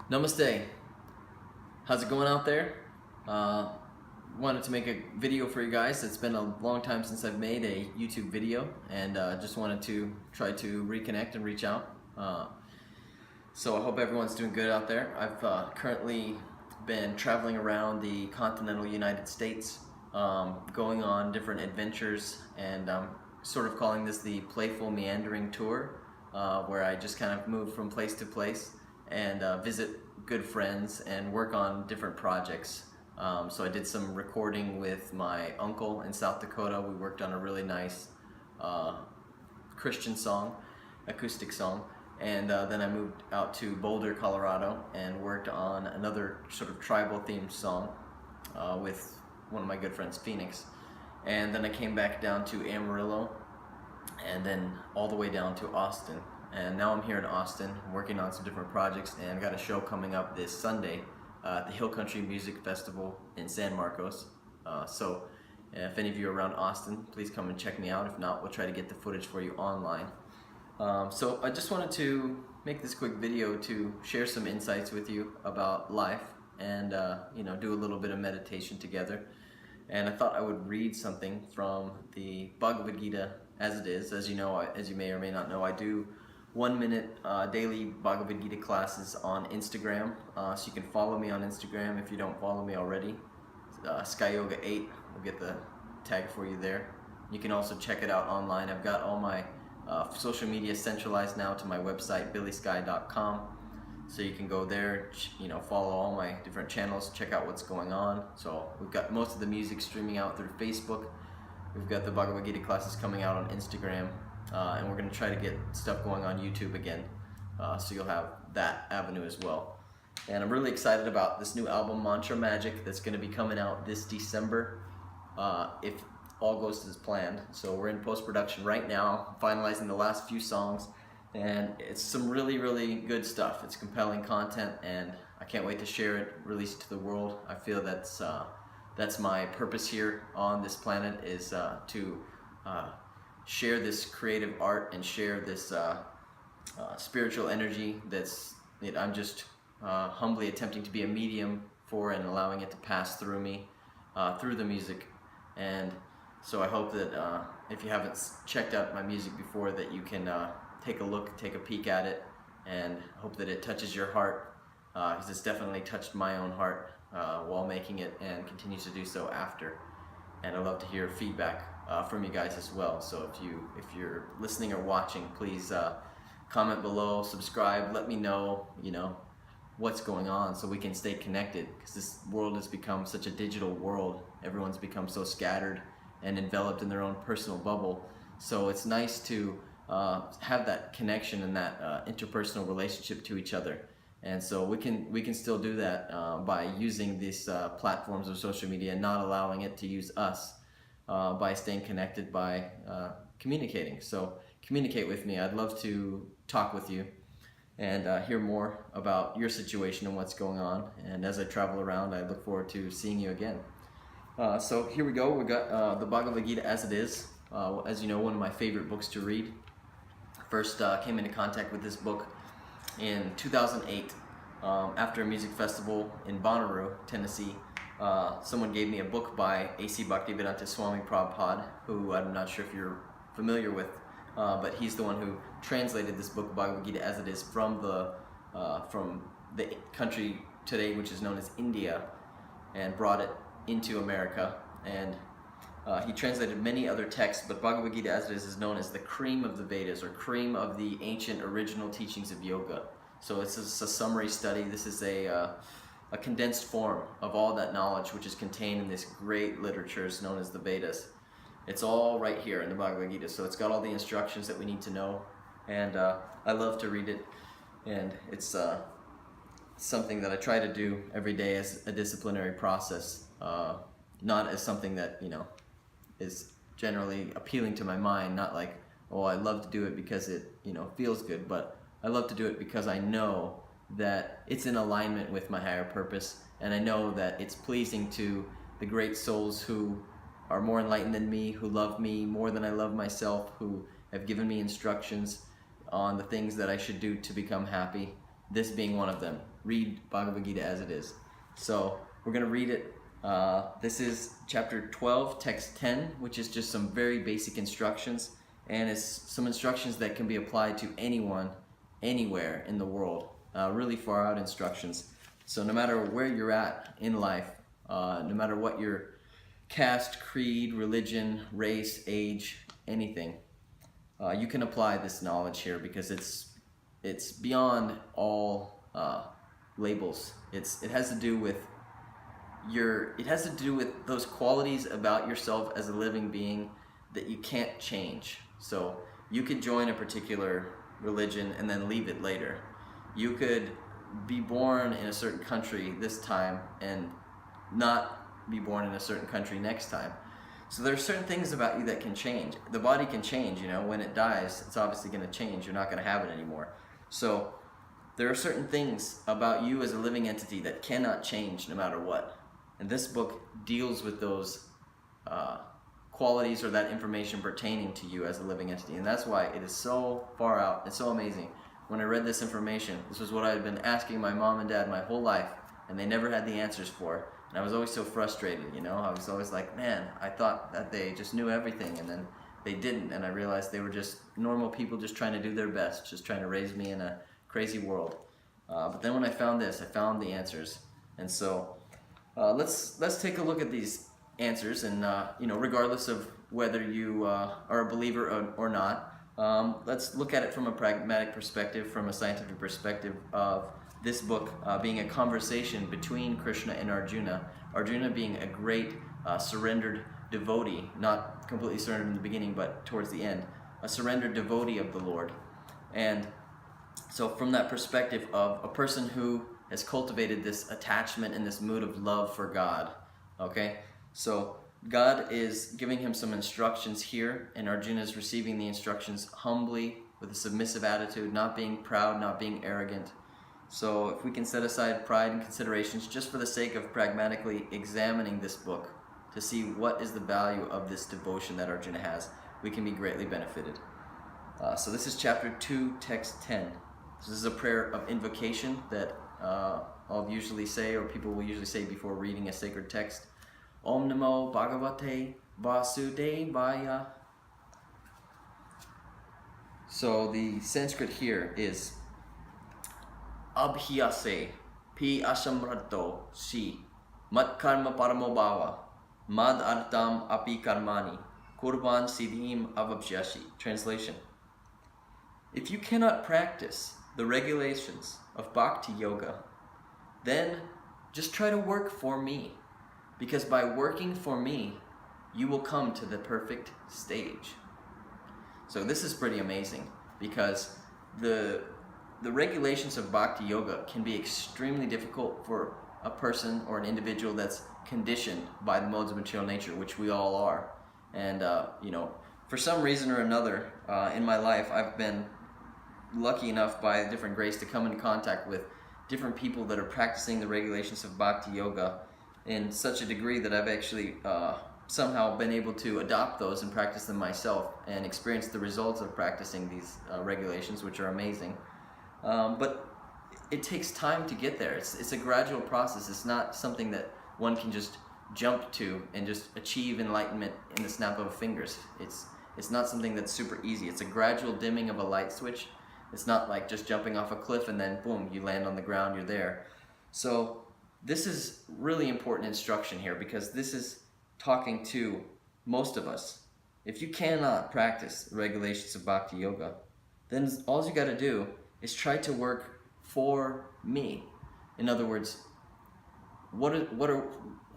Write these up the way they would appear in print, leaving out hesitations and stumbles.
Namaste. How's it going out there? Uh, Wanted to make a video for you guys. It's been a long time since I've made a YouTube video, and just wanted to try to reconnect and reach out. So I hope everyone's doing good out there. I've currently been traveling around the continental United States, going on different adventures, and I'm sort of calling this the Playful Meandering Tour, where I just kind of move from place to place and visit good friends and work on different projects. So I did some recording with my uncle in South Dakota. We worked on a really nice Christian song, acoustic song, and then I moved out to Boulder, Colorado, and worked on another sort of tribal themed song with one of my good friends, Phoenix. And then I came back down to Amarillo, and then all the way down to Austin. And now I'm here in Austin working on some different projects, and I've got a show coming up this Sunday at the Hill Country Music Festival in San Marcos. So if any of you are around Austin, please come and check me out. If not, we'll try to get the footage for you online. So I just wanted to make this quick video to share some insights with you about life and do a little bit of meditation together. And I thought I would read something from the Bhagavad Gita as it is. As you know, as you may or may not know, I do 1-minute daily Bhagavad Gita classes on Instagram, so you can follow me on Instagram if you don't follow me already. SkyYoga8 will get the tag for you there. You can also check it out online. I've got all my social media centralized now to my website, billiesky.com, so you can go there, follow all my different channels, check out what's going on. So we've got most of the music streaming out through Facebook. We've got the Bhagavad Gita classes coming out on Instagram. And we're going to try to get stuff going on YouTube again, so you'll have that avenue as well. And I'm really excited about this new album, Mantra Magic, that's going to be coming out this December, if all goes as planned. So we're in post-production right now, finalizing the last few songs, and it's some really, really good stuff. It's compelling content, and I can't wait to share it, release it to the world. I feel that's my purpose here on this planet, is to share this creative art and share this spiritual energy that I'm just humbly attempting to be a medium for, and allowing it to pass through me, through the music. And so I hope that if you haven't checked out my music before, that you can take a look, take a peek at it, and hope that it touches your heart, because it's definitely touched my own heart while making it, and continues to do so after. And I'd love to hear feedback from you guys as well. So if you're listening or watching, please comment below, subscribe, let me know what's going on, so we can stay connected, because this world has become such a digital world. Everyone's become so scattered and enveloped in their own personal bubble. So it's nice to have that connection and that interpersonal relationship to each other. And so we can still do that by using these platforms of social media, and not allowing it to use us, by staying connected, by communicating. So communicate with me. I'd love to talk with you and hear more about your situation and what's going on. And as I travel around, I look forward to seeing you again. So here we go. We got the Bhagavad Gita as it is. As you know, one of my favorite books to read. First came into contact with this book in 2008 after a music festival in Bonnaroo, Tennessee. Someone gave me a book by A.C. Bhaktivedanta Swami Prabhupada, who I'm not sure if you're familiar with, but he's the one who translated this book, Bhagavad Gita as it is, from the country today, which is known as India, and brought it into America. And he translated many other texts, but Bhagavad Gita as it is known as the cream of the Vedas, or cream of the ancient original teachings of yoga. So it's a summary study. This is a condensed form of all that knowledge which is contained in this great literature known as the Vedas. It's all right here in the Bhagavad Gita, so it's got all the instructions that we need to know, and I love to read it, and it's something that I try to do every day as a disciplinary process, not as something that is generally appealing to my mind, not like, oh, I love to do it because it feels good, but I love to do it because I know that it's in alignment with my higher purpose, and I know that it's pleasing to the great souls who are more enlightened than me, who love me more than I love myself, who have given me instructions on the things that I should do to become happy. this being one of them. Read Bhagavad Gita as it is. So we're going to read it. This is chapter 12, text 10, which is just some very basic instructions, and it's some instructions that can be applied to anyone, anywhere in the world. Really far out instructions. So no matter where you're at in life, no matter what your caste, creed, religion, race, age, anything, you can apply this knowledge here, because it's beyond all labels. It has to do with those qualities about yourself as a living being that you can't change. So you could join a particular religion and then leave it later. You could be born in a certain country this time and not be born in a certain country next time. So there are certain things about you that can change. The body can change, when it dies, it's obviously going to change. You're not going to have it anymore. So there are certain things about you as a living entity that cannot change no matter what. And this book deals with those qualities or that information pertaining to you as a living entity. And that's why it is so far out. It's so amazing. When I read this information, this was what I had been asking my mom and dad my whole life, and they never had the answers for. And I was always so frustrated, I was always like, man, I thought that they just knew everything, and then they didn't. And I realized they were just normal people just trying to do their best, just trying to raise me in a crazy world. But then when I found this, I found the answers. And so let's take a look at these answers, and regardless of whether you are a believer or not, let's look at it from a pragmatic perspective, from a scientific perspective of this book being a conversation between Krishna and Arjuna. Arjuna being a great surrendered devotee, not completely surrendered in the beginning, but towards the end, a surrendered devotee of the Lord. And so from that perspective of a person who has cultivated this attachment and this mood of love for God, okay? So God is giving him some instructions here, and Arjuna is receiving the instructions humbly, with a submissive attitude, not being proud, not being arrogant. So if we can set aside pride and considerations just for the sake of pragmatically examining this book to see what is the value of this devotion that Arjuna has, we can be greatly benefited. So this is chapter 2, text 10. This is a prayer of invocation that I'll usually say, or people will usually say before reading a sacred text. Om Namo Bhagavate Vasudevaya. So the Sanskrit here is Abhyase Pi Asamrato Si Mat Karma Paramo Bhava Mad Artam Api Karmani Kurban Siddhim Avabhyashi. Translation: if you cannot practice the regulations of Bhakti Yoga, then just try to work for me. Because by working for me, you will come to the perfect stage. So this is pretty amazing, because the regulations of Bhakti Yoga can be extremely difficult for a person or an individual that's conditioned by the modes of material nature, which we all are. And for some reason or another in my life, I've been lucky enough by different grace to come in contact with different people that are practicing the regulations of Bhakti Yoga in such a degree that I've actually somehow been able to adopt those and practice them myself, and experience the results of practicing these regulations, which are amazing. But it takes time to get there. It's a gradual process. It's not something that one can just jump to and just achieve enlightenment in the snap of fingers. It's not something that's super easy. It's a gradual dimming of a light switch. It's not like just jumping off a cliff and then boom, you land on the ground, you're there. So this is really important instruction here, because this is talking to most of us. If you cannot practice the regulations of Bhakti Yoga, then all you got to do is try to work for me. In other words, who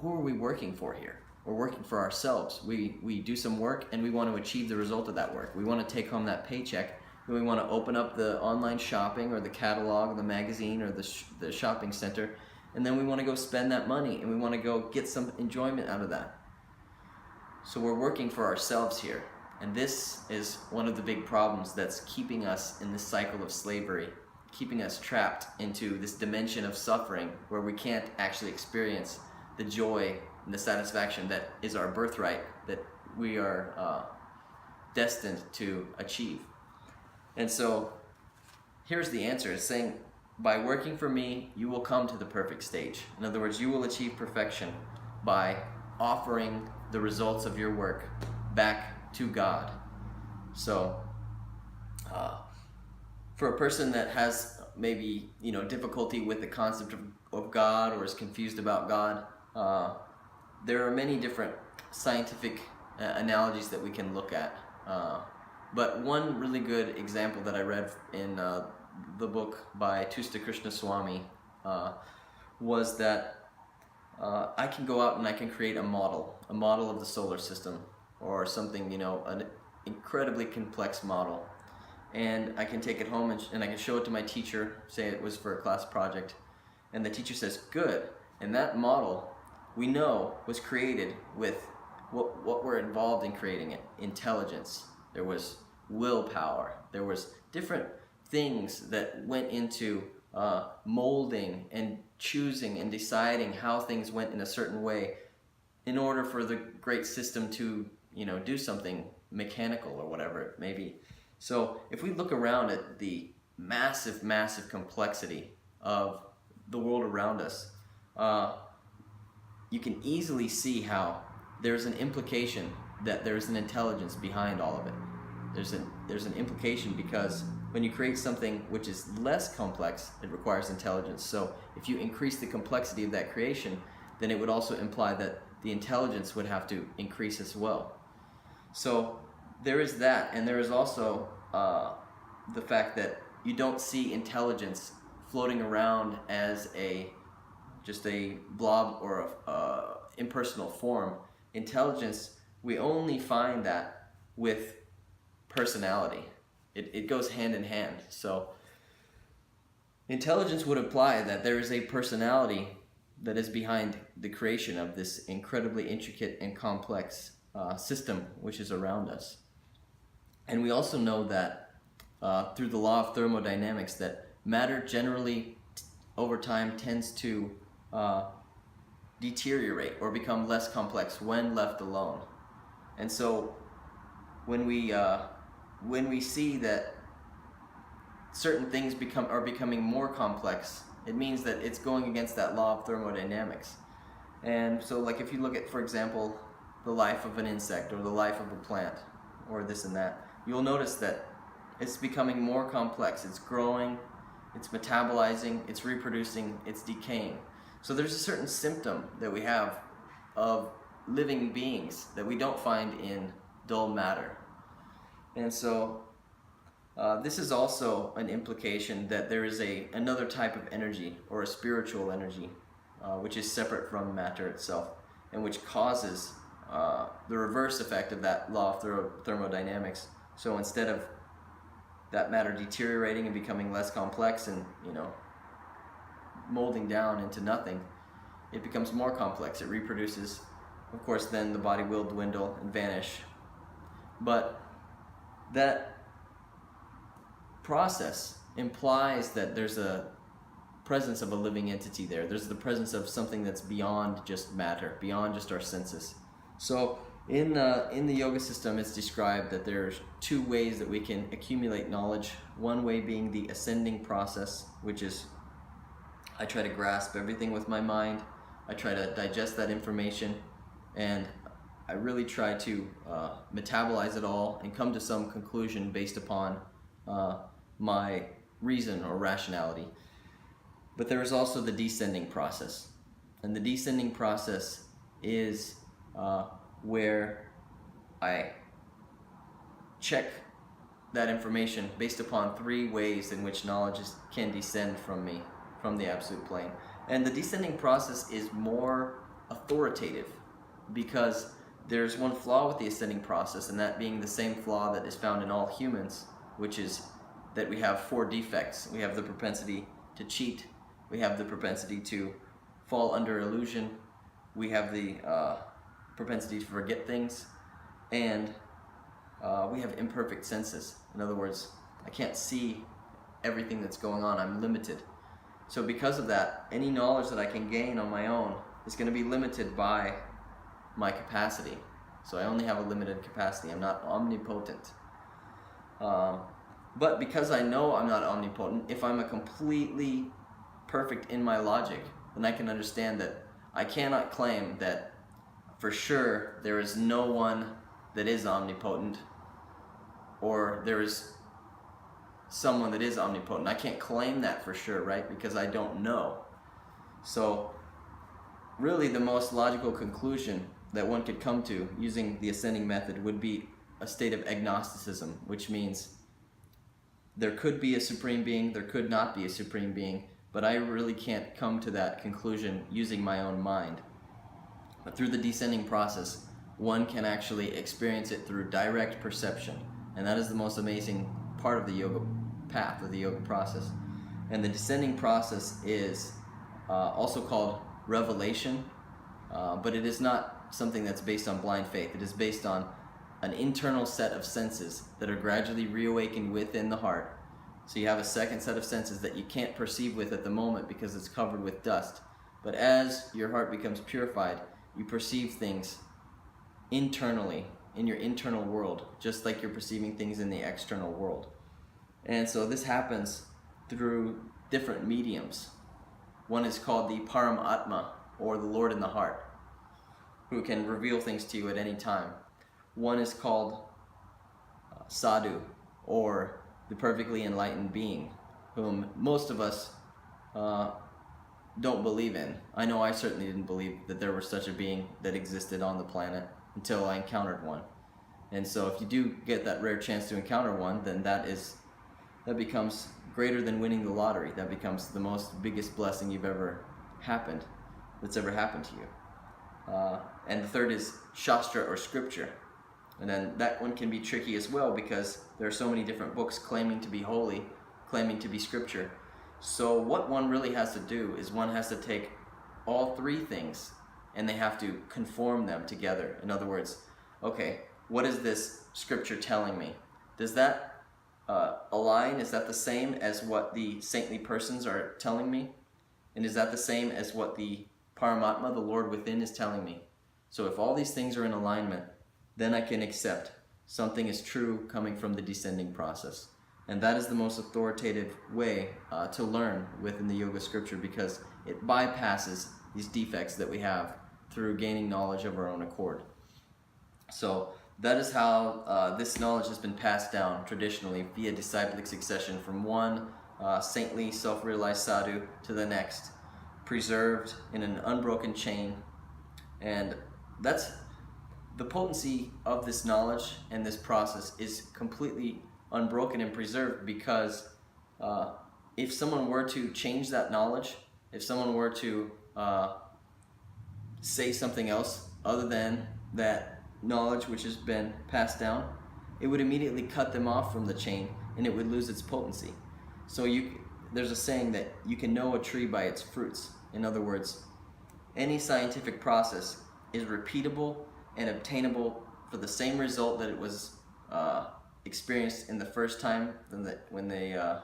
are we working for here? We're working for ourselves. We do some work and we want to achieve the result of that work. We want to take home that paycheck, and we want to open up the online shopping or the catalog, the magazine, or the shopping center, and then we want to go spend that money, and we want to go get some enjoyment out of that. So we're working for ourselves here, and this is one of the big problems that's keeping us in this cycle of slavery, keeping us trapped into this dimension of suffering where we can't actually experience the joy and the satisfaction that is our birthright, that we are destined to achieve. And so here's the answer. It's saying by working for me, you will come to the perfect stage. In other words, you will achieve perfection by offering the results of your work back to God. So, for a person that has maybe difficulty with the concept of God, or is confused about God, there are many different scientific analogies that we can look at. But one really good example that I read in the book by Tusta Krishnaswamy was that I can go out and I can create a model of the solar system, or something, an incredibly complex model. And I can take it home and I can show it to my teacher, say it was for a class project, and the teacher says, good. And that model, we know, was created with what were involved in creating it. Intelligence, there was willpower, there was different things that went into molding and choosing and deciding how things went in a certain way in order for the great system to do something mechanical or whatever it may be. So if we look around at the massive complexity of the world around us, you can easily see how there's an implication that there's an intelligence behind all of it. There's an implication, because when you create something which is less complex, it requires intelligence. So if you increase the complexity of that creation, then it would also imply that the intelligence would have to increase as well. So there is that, and there is also the fact that you don't see intelligence floating around as just a blob or a impersonal form. Intelligence, we only find that with personality. It goes hand in hand. So intelligence would imply that there is a personality that is behind the creation of this incredibly intricate and complex system which is around us. And we also know that through the law of thermodynamics, that matter generally over time tends to deteriorate or become less complex when left alone. And so when we see that certain things are becoming more complex, it means that it's going against that law of thermodynamics. And so, like, if you look at, for example, the life of an insect or the life of a plant or this and that, you'll notice that it's becoming more complex. It's growing, it's metabolizing, it's reproducing, it's decaying. So there's a certain symptom that we have of living beings that we don't find in dull matter. And so this is also an implication that there is another type of energy, or a spiritual energy, which is separate from matter itself, and which causes the reverse effect of that law of thermodynamics. So instead of that matter deteriorating and becoming less complex and molding down into nothing, it becomes more complex. It reproduces. Of course, then the body will dwindle and vanish. But that process implies that there's a presence of a living entity there. There's the presence of something that's beyond just matter, beyond just our senses. So in the yoga system, it's described that there's two ways that we can accumulate knowledge. One way being the ascending process, which is I try to grasp everything with my mind. I try to digest that information, and I really try to metabolize it all and come to some conclusion based upon my reason or rationality. But there is also the descending process. And the descending process is where I check that information based upon three ways in which knowledge can descend from me, from the absolute plane. And the descending process is more authoritative, because there's one flaw with the ascending process, and that being the same flaw that is found in all humans, which is that we have four defects. We have the propensity to cheat, we have the propensity to fall under illusion, we have the propensity to forget things, and we have imperfect senses. In other words, I can't see everything that's going on. I'm limited. So because of that, any knowledge that I can gain on my own is going to be limited by my capacity. So I only have a limited capacity. I'm not omnipotent. But because I know I'm not omnipotent, if I'm a completely perfect in my logic, then I can understand that I cannot claim that for sure there is no one that is omnipotent, or there is someone that is omnipotent. I can't claim that for sure, right? Because I don't know. So really the most logical conclusion that one could come to using the ascending method would be a state of agnosticism, which means there could be a supreme being, there could not be a supreme being, but I really can't come to that conclusion using my own mind. But through the descending process, one can actually experience it through direct perception, and that is the most amazing part of the yoga path, of the yoga process. And the descending process is also called revelation, but it is not something that's based on blind faith. It is based on an internal set of senses that are gradually reawakened within the heart. So you have a second set of senses that you can't perceive with at the moment because it's covered with dust. But as your heart becomes purified, you perceive things internally, in your internal world, just like you're perceiving things in the external world. And so this happens through different mediums. One is called the Paramatma, or the Lord in the heart, who can reveal things to you at any time. One is called Sadhu, or the perfectly enlightened being, whom most of us don't believe in. I know I certainly didn't believe that there was such a being that existed on the planet until I encountered one. And so if you do get that rare chance to encounter one, then that becomes greater than winning the lottery. That becomes the biggest blessing that's ever happened to you. And the third is Shastra, or scripture. And then that one can be tricky as well, because there are so many different books claiming to be holy, claiming to be scripture. So what one really has to do is one has to take all three things and they have to conform them together. In other words, okay, what is this scripture telling me? Does that align? Is that the same as what the saintly persons are telling me? And is that the same as what the Paramatma, the Lord within, is telling me? So if all these things are in alignment, then I can accept something is true coming from the descending process. And that is the most authoritative way to learn within the yoga scripture, because it bypasses these defects that we have through gaining knowledge of our own accord. So that is how this knowledge has been passed down traditionally via disciplic succession from one saintly self-realized sadhu to the next, preserved in an unbroken chain. And that's the potency of this knowledge, and this process is completely unbroken and preserved, because if someone were to change that knowledge, if someone were to say something else other than that knowledge which has been passed down, it would immediately cut them off from the chain and it would lose its potency. So there's a saying that you can know a tree by its fruits. In other words, any scientific process is repeatable and obtainable for the same result that it was experienced in the first time when the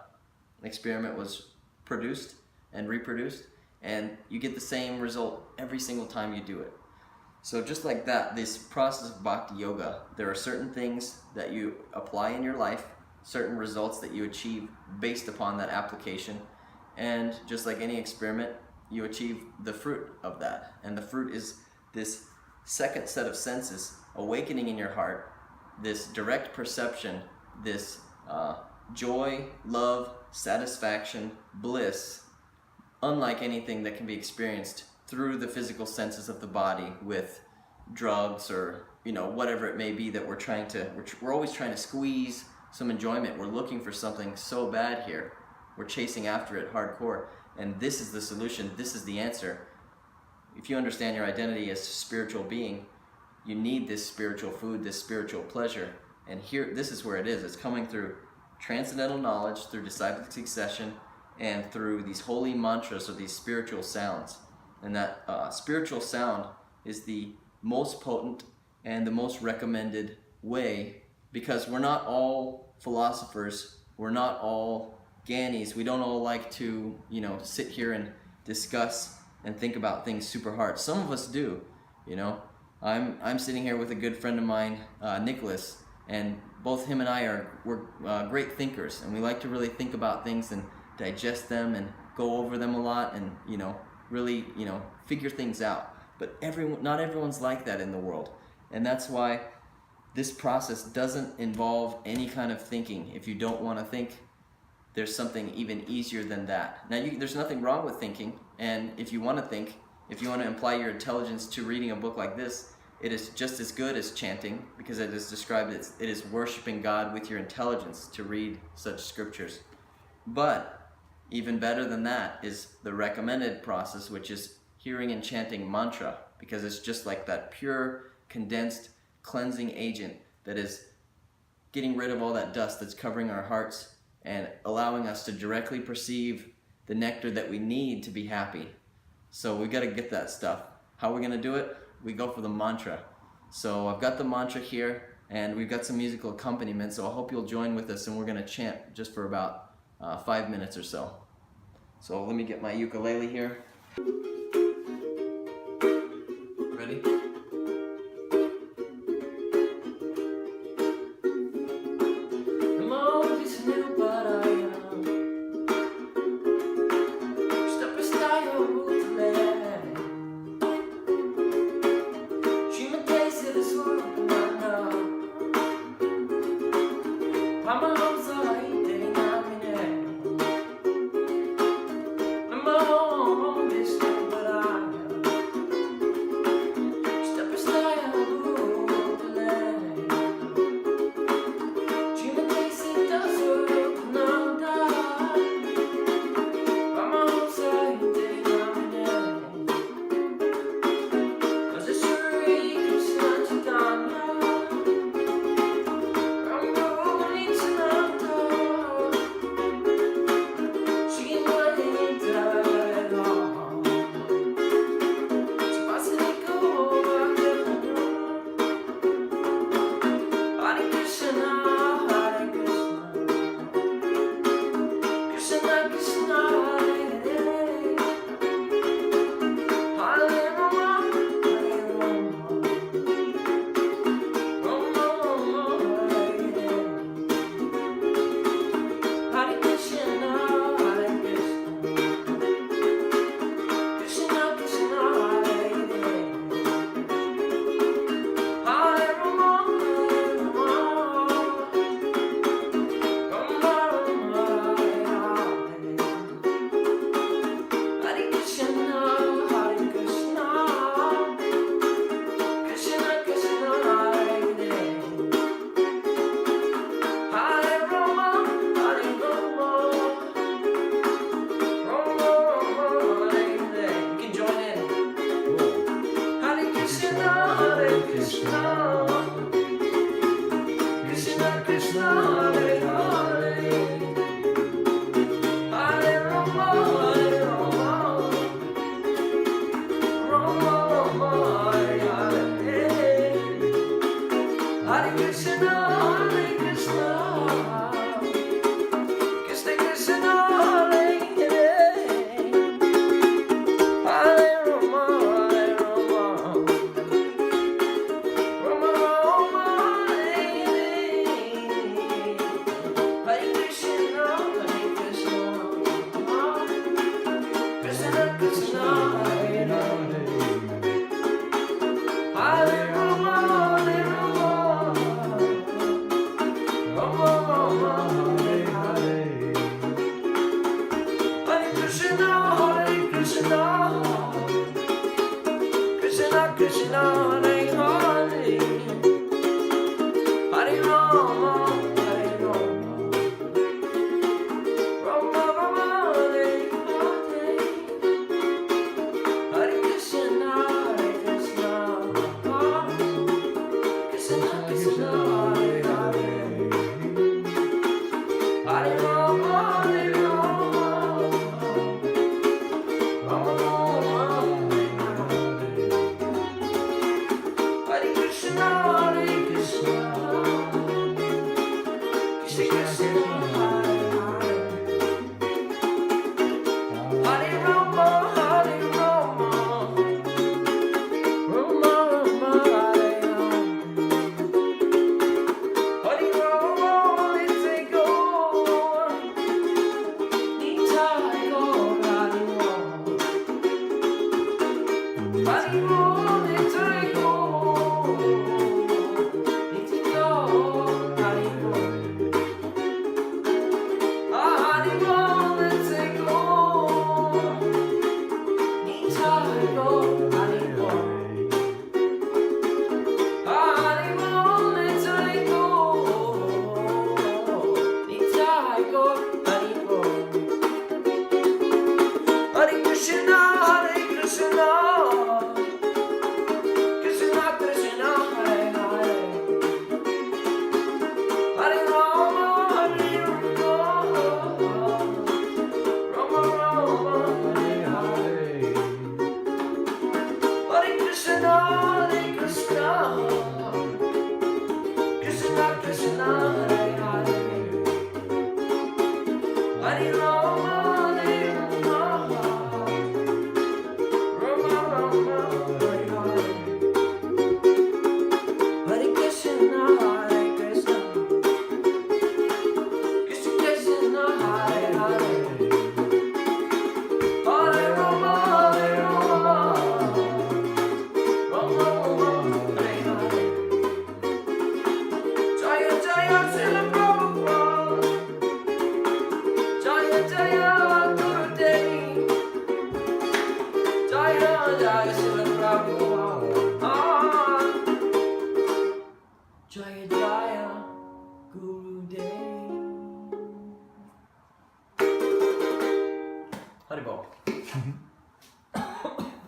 experiment was produced and reproduced, and you get the same result every single time you do it. So just like that, this process of bhakti yoga, there are certain things that you apply in your life, certain results that you achieve based upon that application, and just like any experiment, you achieve the fruit of that. And the fruit is this second set of senses awakening in your heart, this direct perception, this joy, love, satisfaction, bliss, unlike anything that can be experienced through the physical senses of the body with drugs, or whatever it may be that we're always trying to squeeze some enjoyment. We're looking for something so bad here. We're chasing after it hardcore, and this is the solution. This is the answer. If you understand your identity as a spiritual being, you need this spiritual food, this spiritual pleasure. And here, this is where it is. It's coming through transcendental knowledge, through disciplic succession, and through these holy mantras, or these spiritual sounds. And that spiritual sound is the most potent and the most recommended way, because we're not all philosophers, we're not all Gyanis, we don't all like to sit here and discuss and think about things super hard. Some of us do. I'm sitting here with a good friend of mine, Nicholas, and both him and we're great thinkers, and we like to really think about things and digest them and go over them a lot, and really figure things out. But not everyone's like that in the world, and that's why this process doesn't involve any kind of thinking. If you don't want to think, there's something even easier than that. Now, there's nothing wrong with thinking, and if you want to think, if you want to apply your intelligence to reading a book like this, it is just as good as chanting, because it is described as it is worshiping God with your intelligence to read such scriptures. But even better than that is the recommended process, which is hearing and chanting mantra, because it's just like that pure, condensed, cleansing agent that is getting rid of all that dust that's covering our hearts and allowing us to directly perceive the nectar that we need to be happy. So we got to get that stuff. How are we going to do it? We go for the mantra. So I've got the mantra here, and we've got some musical accompaniment, so I hope you'll join with us, and we're going to chant just for about 5 minutes or so. So let me get my ukulele here. Ready? Hare